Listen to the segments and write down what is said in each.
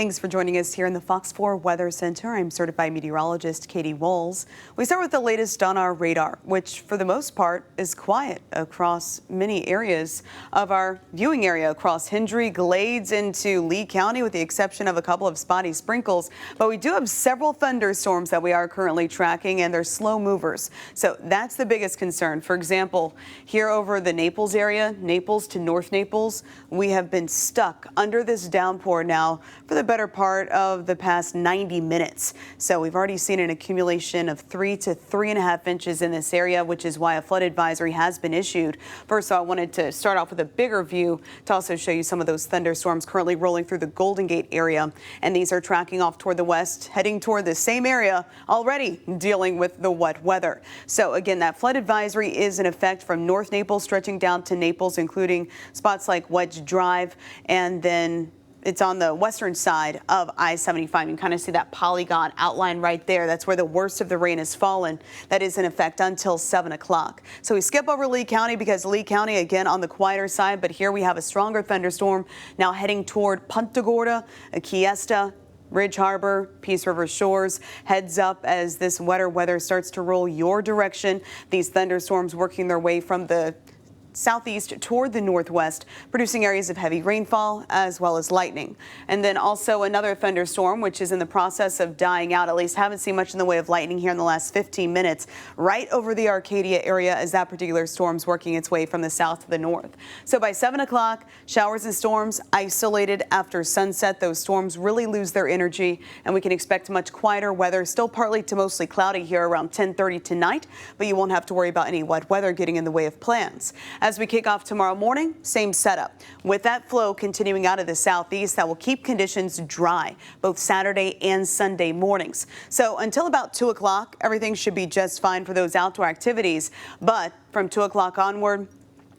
Thanks for joining us here in the Fox 4 Weather Center. I'm certified meteorologist Katie Walls. We start with the latest on our radar, which for the most part is quiet across many areas of our viewing area across Hendry, Glades into Lee County, with the exception of a couple of spotty sprinkles. But we do have several thunderstorms that we are currently tracking, and they're slow movers. So that's the biggest concern. For example, here over the Naples area, Naples to North Naples, we have been stuck under this downpour now for the better part of the past 90 minutes. So we've already seen an accumulation of 3 to 3.5 inches in this area, which is why a flood advisory has been issued. First, I wanted to start off with a bigger view to also show you some of those thunderstorms currently rolling through the Golden Gate area. And these are tracking off toward the west, heading toward the same area, already dealing with the wet weather. So again, that flood advisory is in effect from North Naples stretching down to Naples, including spots like Wedge Drive, and then it's on the western side of I-75. You can kind of see that polygon outline right there. That's where the worst of the rain has fallen. That is in effect until 7 o'clock. So we skip over Lee County because Lee County, again, on the quieter side. But here we have a stronger thunderstorm now heading toward Punta Gorda, Quiesta, Ridge Harbor, Peace River Shores. Heads up as this wetter weather starts to roll your direction. These thunderstorms working their way from the southeast toward the northwest, producing areas of heavy rainfall as well as lightning. And then also another thunderstorm, which is in the process of dying out. At least haven't seen much in the way of lightning here in the last 15 minutes, right over the Arcadia area as that particular storm's working its way from the south to the north. So by 7 o'clock, showers and storms isolated after sunset. Those storms really lose their energy, and we can expect much quieter weather, still partly to mostly cloudy here around 10:30 tonight, but you won't have to worry about any wet weather getting in the way of plans. As we kick off tomorrow morning, same setup. With that flow continuing out of the southeast, that will keep conditions dry both Saturday and Sunday mornings. So until about 2 o'clock, everything should be just fine for those outdoor activities. But from 2 o'clock onward,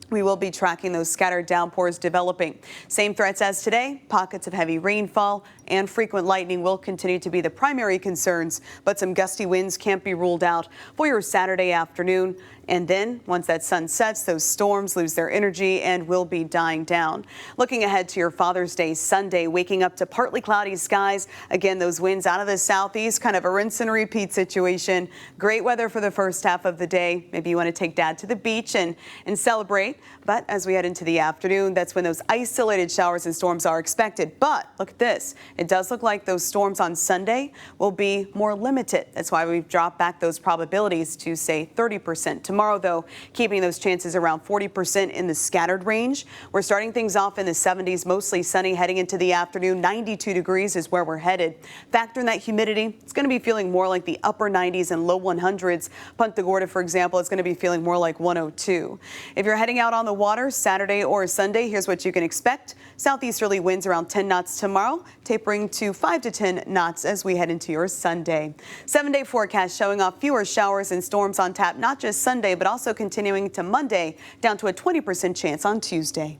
we will be tracking those scattered downpours developing. Same threats as today. Pockets of heavy rainfall and frequent lightning will continue to be the primary concerns, but some gusty winds can't be ruled out for your Saturday afternoon. And then once that sun sets, those storms lose their energy and will be dying down. Looking ahead to your Father's Day Sunday, waking up to partly cloudy skies. Again, those winds out of the southeast, kind of a rinse and repeat situation. Great weather for the first half of the day. Maybe you want to take Dad to the beach and celebrate. But as we head into the afternoon, that's when those isolated showers and storms are expected. But look at this. It does look like those storms on Sunday will be more limited. That's why we've dropped back those probabilities to, say, 30%. Tomorrow, though, keeping those chances around 40% in the scattered range. We're starting things off in the 70s, mostly sunny heading into the afternoon. 92 degrees is where we're headed. Factor in that humidity. It's going to be feeling more like the upper 90s and low 100s. Punta Gorda, for example, is going to be feeling more like 102. If you're heading out on the water Saturday or Sunday, here's what you can expect. Southeasterly winds around 10 knots tomorrow, tapering to 5 to 10 knots as we head into your Sunday. 7-day forecast showing off fewer showers and storms on tap, not just Sunday, but also continuing to Monday, down to a 20% chance on Tuesday.